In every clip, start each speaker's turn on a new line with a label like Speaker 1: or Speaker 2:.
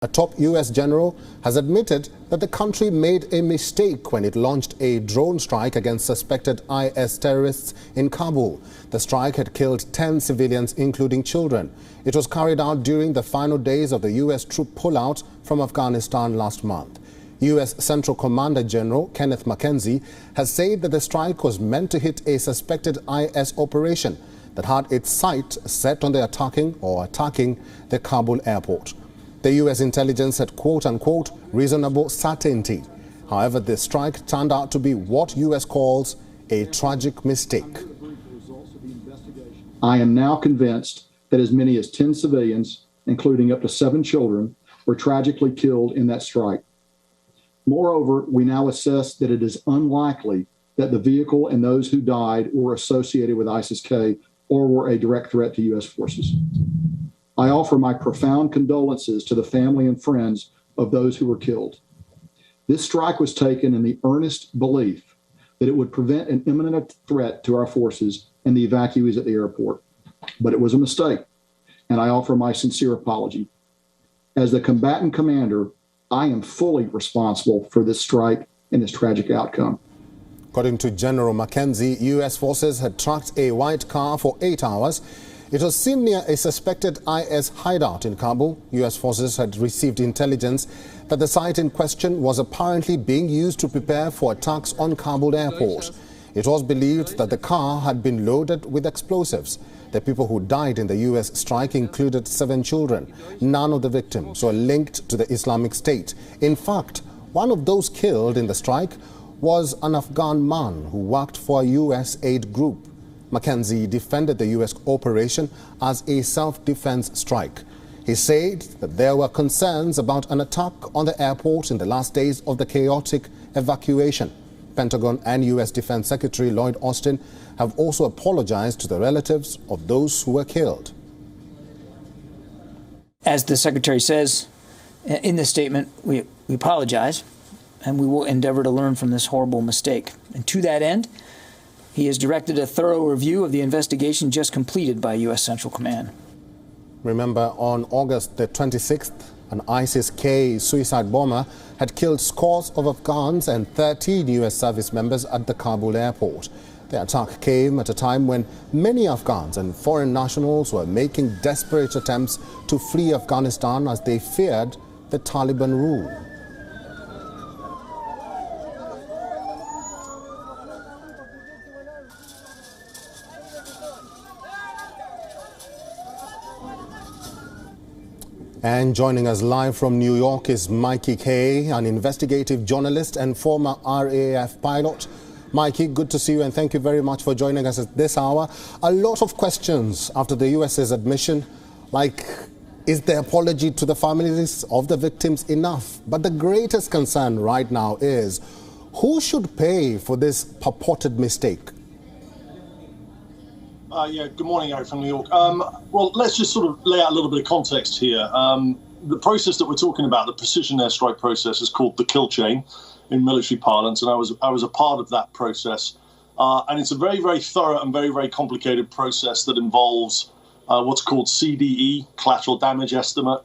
Speaker 1: A top U.S. general has admitted that the country made a mistake when it launched a drone strike against suspected IS terrorists in Kabul. The strike had killed 10 civilians, including children. It was carried out during the final days of the U.S. troop pullout from Afghanistan last month. U.S. Central Commander General Kenneth McKenzie has said that the strike was meant to hit a suspected IS operation that had its sight set on the attacking the Kabul airport. The U.S. intelligence had quote-unquote reasonable certainty. However, the strike turned out to be what U.S. calls a tragic mistake.
Speaker 2: I am now convinced that as many as 10 civilians, including up to 7 children, were tragically killed in that strike. Moreover, we now assess that it is unlikely that the vehicle and those who died were associated with ISIS-K or were a direct threat to U.S. forces. I offer my profound condolences to the family and friends of those who were killed. This strike was taken in the earnest belief that it would prevent an imminent threat to our forces and the evacuees at the airport. But it was a mistake, and I offer my sincere apology. As the combatant commander, I am fully responsible for this strike and this tragic outcome.
Speaker 1: According to General McKenzie, U.S. forces had tracked a white car for 8 hours. It was seen near a suspected IS hideout in Kabul. U.S. forces had received intelligence that the site in question was apparently being used to prepare for attacks on Kabul airport. It was believed that the car had been loaded with explosives. The people who died in the U.S. strike included 7 children. None of the victims were linked to the Islamic State. In fact, one of those killed in the strike was an Afghan man who worked for a U.S. aid group. McKenzie defended the U.S. operation as a self-defense strike. He said that there were concerns about an attack on the airport in the last days of the chaotic evacuation. Pentagon and U.S. Defense Secretary Lloyd Austin have also apologized to the relatives of those who were killed.
Speaker 3: As the Secretary says in this statement, we apologize and we will endeavor to learn from this horrible mistake. And to that end, he has directed a thorough review of the investigation just completed by U.S. Central Command.
Speaker 1: Remember, on August the 26th, an ISIS-K suicide bomber had killed scores of Afghans and 13 U.S. service members at the Kabul airport. The attack came at a time when many Afghans and foreign nationals were making desperate attempts to flee Afghanistan as they feared the Taliban rule. And joining us live from New York is Mikey Kay, an investigative journalist and former RAF pilot. Mikey, good to see you and thank you very much for joining us at this hour. A lot of questions after the US's admission, like, is the apology to the families of the victims enough? But the greatest concern right now is, who should pay for this purported mistake?
Speaker 4: Good morning, Eric from New York. Well, let's just sort of lay out a little bit of context here. The process that we're talking about, the precision airstrike process, is called the kill chain in military parlance, and I was a part of that process. And it's a very, very thorough and very, very complicated process that involves what's called CDE, collateral damage estimate.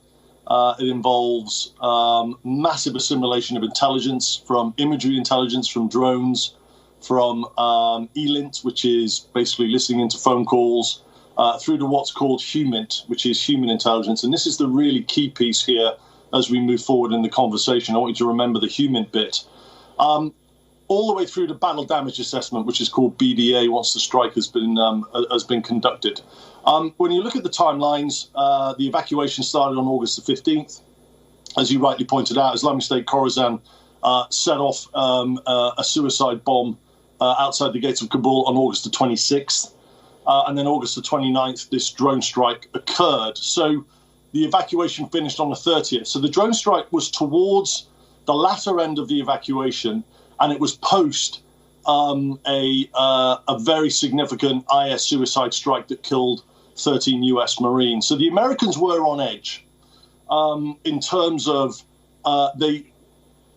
Speaker 4: It involves massive assimilation of intelligence, from imagery intelligence, from drones, from ELINT, which is basically listening into phone calls, through to what's called HUMINT, which is human intelligence. And this is the really key piece here as we move forward in the conversation. I want you to remember the HUMINT bit. All the way through to battle damage assessment, which is called BDA, once the strike has been conducted. When you look at the timelines, the evacuation started on August the 15th. As you rightly pointed out, Islamic State Khorasan set off a suicide bomb outside the gates of Kabul on August the 26th. And then August the 29th, this drone strike occurred. So the evacuation finished on the 30th. So the drone strike was towards the latter end of the evacuation, and it was post a very significant IS suicide strike that killed 13 US Marines. So the Americans were on edge in terms of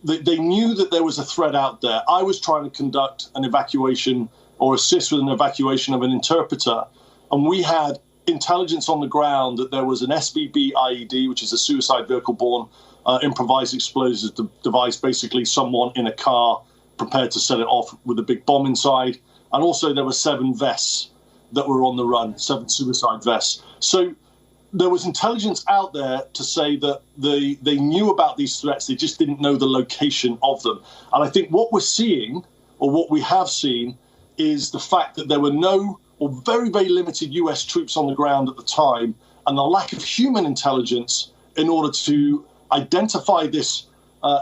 Speaker 4: they knew that there was a threat out there. I was trying to conduct an evacuation or assist with an evacuation of an interpreter, and we had intelligence on the ground that there was an SVB IED, which is a suicide vehicle borne improvised explosive device, basically someone in a car prepared to set it off with a big bomb inside. And also there were 7 vests that were on the run, 7 suicide vests. So there was intelligence out there to say that they knew about these threats, they just didn't know the location of them. And I think what we're seeing, or what we have seen, is the fact that there were no or very, very limited US troops on the ground at the time, and the lack of human intelligence in order to identify this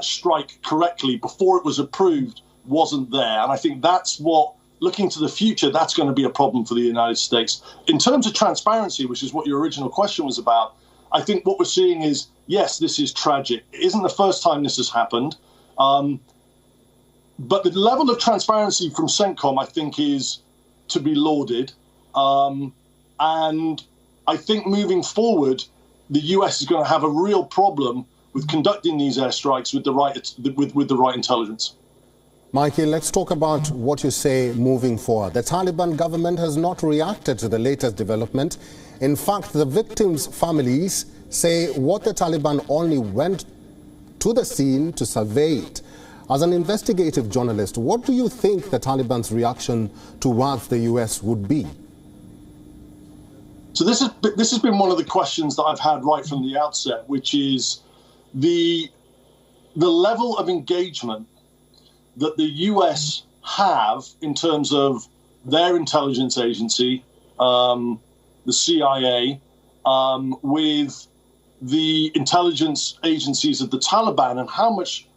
Speaker 4: strike correctly before it was approved wasn't there. And I think that's what, looking to the future, that's going to be a problem for the United States. In terms of transparency, which is what your original question was about, I think what we're seeing is, yes, this is tragic. It isn't the first time this has happened. But the level of transparency from CENTCOM, I think, is to be lauded. And I think moving forward, the US is going to have a real problem with conducting these airstrikes with the right intelligence.
Speaker 1: Mikey, let's talk about what you say moving forward. The Taliban government has not reacted to the latest development. In fact, the victims' families say what the Taliban only went to the scene to survey it. As an investigative journalist, what do you think the Taliban's reaction towards the US would be?
Speaker 4: So this has been one of the questions that I've had right from the outset, which is the level of engagement that the US have in terms of their intelligence agency, the CIA, with the intelligence agencies of the Taliban, and how much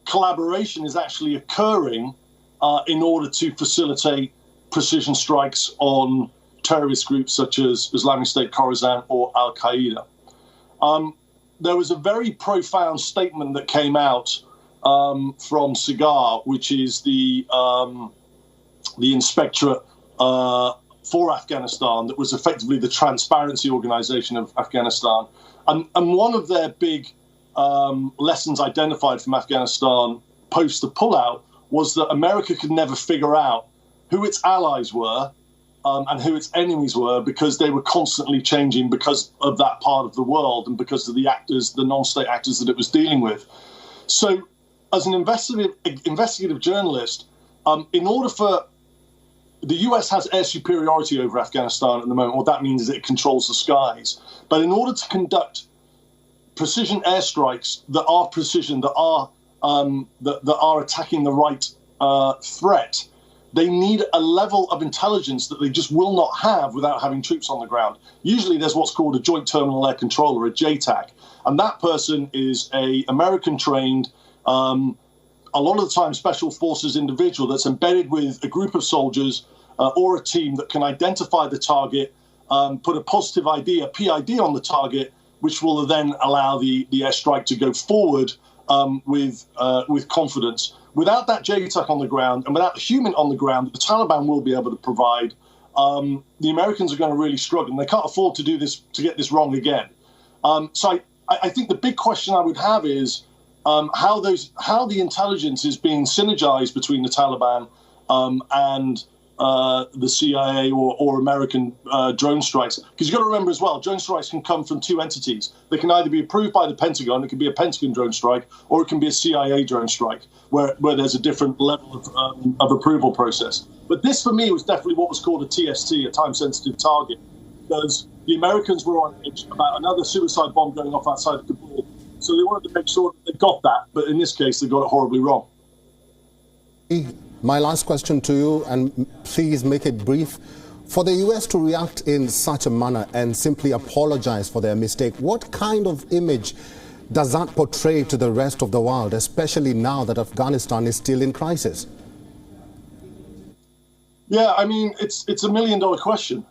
Speaker 4: collaboration is actually occurring in order to facilitate precision strikes on terrorist groups such as Islamic State Khorasan or Al-Qaeda. There was a very profound statement that came out from SIGAR, which is the inspectorate for Afghanistan, that was effectively the transparency organization of Afghanistan. And one of their big lessons identified from Afghanistan post the pullout was that America could never figure out who its allies were and who its enemies were, because they were constantly changing because of that part of the world and because of the actors, the non-state actors that it was dealing with. So as an investigative journalist, in order for the US has air superiority over Afghanistan at the moment. What that means is it controls the skies. But in order to conduct precision airstrikes that are precision, that are attacking the right threat, they need a level of intelligence that they just will not have without having troops on the ground. Usually there's what's called a Joint Terminal Air Controller, a JTAC, and that person is a American-trained, a lot of the time special forces individual that's embedded with a group of soldiers or a team that can identify the target, put a positive ID, a PID on the target, which will then allow the airstrike to go forward with confidence. Without that JTAC on the ground and without a human on the ground that the Taliban will be able to provide, the Americans are going to really struggle. And they can't afford to do this, to get this wrong again. So I think the big question I would have is how the intelligence is being synergized between the Taliban and the CIA or American drone strikes. Because you've got to remember as well, drone strikes can come from two entities. They can either be approved by the Pentagon, it can be a Pentagon drone strike, or it can be a CIA drone strike, where there's a different level of approval process. But this, for me, was definitely what was called a TST, a time-sensitive target, because the Americans were on edge about another suicide bomb going off outside of Kabul. So they wanted to make sure that they got that, but in this case, they got it horribly wrong.
Speaker 1: My last question to you, and please make it brief. For the US to react in such a manner and simply apologize for their mistake, what kind of image does that portray to the rest of the world, especially now that Afghanistan is still in crisis?
Speaker 4: Yeah, I mean, it's $1 million question.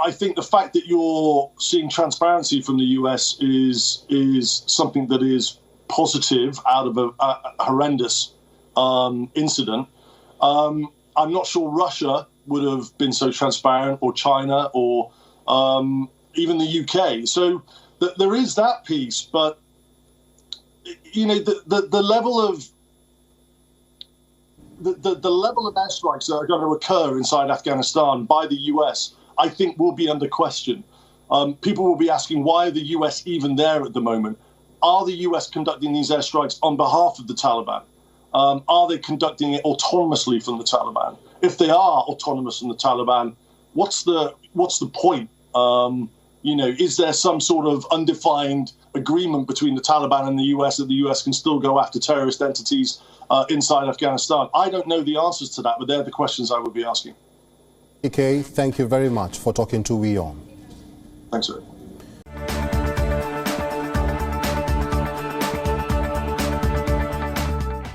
Speaker 4: I think the fact that you're seeing transparency from the US is something that is positive out of a horrendous incident. I'm not sure Russia would have been so transparent, or China, or even the UK. So there is that piece, but you know, the level of the level of airstrikes that are going to occur inside Afghanistan by the US, I think, will be under question. People will be asking, why are the US even there at the moment? are the US conducting these airstrikes on behalf of the Taliban? Are they conducting it autonomously from the Taliban? If they are autonomous from the Taliban, what's the point? Is there some sort of undefined agreement between the Taliban and the US that the US can still go after terrorist entities inside Afghanistan? I don't know the answers to that, but they're the questions I would be asking.
Speaker 1: EK, thank you very much for talking to WION.
Speaker 4: Thanks, sir.